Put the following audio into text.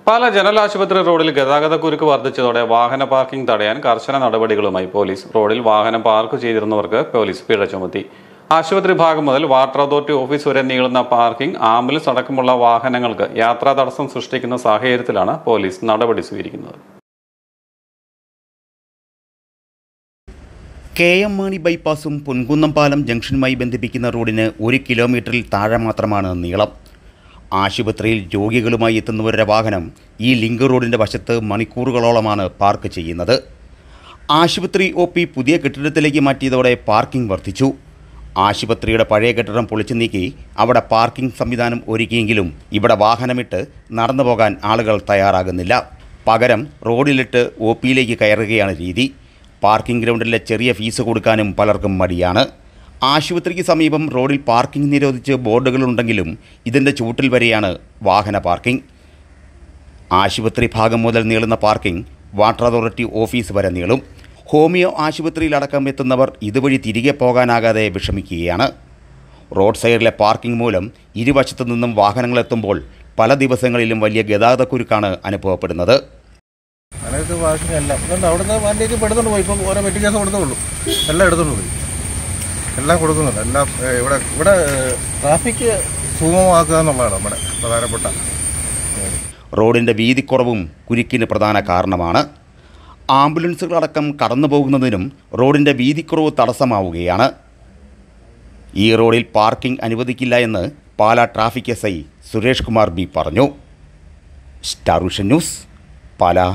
Pala general ആശുപത്രി റോഡിൽ ഗതാഗതക്കുരുക്ക് വർദ്ധിച്ചതോടെ വാഹന പാർക്കിംഗ് തടയാൻ കർശന നടപടികളുമായി പോലീസ്. റോഡിൽ വാഹനം പാർക്ക് ചെയ്തിരുന്നവർക്ക് പോലീസ് പിഴ ചുമത്തി. ആശുപത്രി ഭാഗം മുതൽ വാട്ടർ അതോറിറ്റി ഓഫീസ് വരെ നീളുന്ന പാർക്കിംഗ്, ആംബുലൻസ് അടക്കമുള്ള വാഹനങ്ങൾക്ക് യാത്രാ തടസ്സം സൃഷ്ടിക്കുന്ന സാഹചര്യത്തിലാണ് പോലീസ് നടപടി സ്വീകരിക്കുന്നത്. KM മാണി ബൈപ്പാസും പൊൻകുന്നം പാലം ജംഗ്ഷനുമായി ബന്ധിപ്പിക്കുന്ന റോഡിന് 1 കിലോമീറ്ററിൽ താഴെ മാത്രമാണ് നീളം. ആശുപത്രിയിൽ രോഗികളുമായി എത്തുന്നവരുടെ വാഹനം ഈ ലിങ്ക് റോഡിൻ്റെ വശത്ത് മണിക്കൂറുകളോളമാണ് പാർക്ക് ചെയ്യുന്നത്. ആശുപത്രി OP പുതിയ കെട്ടിടത്തിലേക്ക് മാറ്റിയതോടെ പാർക്കിംഗ് വർദ്ധിച്ചു. ആശുപത്രിയുടെ പഴയ കെട്ടിടം പൊളിച്ചു നീക്കി അവിടെ പാർക്കിംഗ് സംവിധാനം ഒരുക്കിയെങ്കിലും ഇവിടെ വാഹനമിട്ട് നടന്നു പോകാൻ ആളുകൾ തയ്യാറാകുന്നില്ല. പകരം റോഡിലിട്ട് OPയിലേക്ക് കയറുകയാണ് രീതി. പാർക്കിംഗ് ഗ്രൗണ്ടിലെ ചെറിയ ഫീസ് കൊടുക്കാനും പലർക്കും മടിയാണ്. ആശുപത്രിക്ക് സമീപം റോഡിൽ പാർക്കിംഗ് നിരോധിച്ച് ബോർഡുകളുണ്ടെങ്കിലും ഇതിൻ്റെ ചൂട്ടിൽ വരെയാണ് വാഹന പാർക്കിംഗ്. ആശുപത്രി ഭാഗം മുതൽ നീളുന്ന പാർക്കിംഗ് വാട്ടർ അതോറിറ്റി ഓഫീസ് വരെ നീളും. ഹോമിയോ ആശുപത്രിയിലടക്കം എത്തുന്നവർ ഇതുവഴി തിരികെ പോകാനാകാതെ വിഷമിക്കുകയാണ്. റോഡ് സൈഡിലെ പാർക്കിംഗ് മൂലം ഇരുവശത്തു നിന്നും വാഹനങ്ങളെത്തുമ്പോൾ പല ദിവസങ്ങളിലും വലിയ ഗതാഗതക്കുരുക്കാണ് അനുഭവപ്പെടുന്നത്. അതായത് പാർക്കിംഗ് എല്ലാം അവിടുന്ന് വണ്ടിയൊക്കെ ഇപ്പോൾ എടുത്തുകൊണ്ട് പോയി. ഇപ്പം ഓരോ മെറ്റിക്കേഷൻ കൊടുത്തുള്ളൂ, എല്ലാം എടുത്തുകൊണ്ട് പോയി, എല്ലാം കൊടുക്കുന്നുണ്ട്. എല്ലാം ഇവിടെ ട്രാഫിക് സുഗമമാക്കുക എന്നുള്ളതാണ് നമ്മുടെ പ്രധാനപ്പെട്ട. റോഡിൻ്റെ വീതിക്കുറവും കുരുക്കിന് പ്രധാന കാരണമാണ്. ആംബുലൻസുകളടക്കം കടന്നു പോകുന്നതിനും റോഡിൻ്റെ വീതിക്കുറവ് തടസ്സമാവുകയാണ്. ഈ റോഡിൽ പാർക്കിംഗ് അനുവദിക്കില്ല എന്ന് Pala traffic SI Suresh Kumar B പറഞ്ഞു. Star vision news, Pala.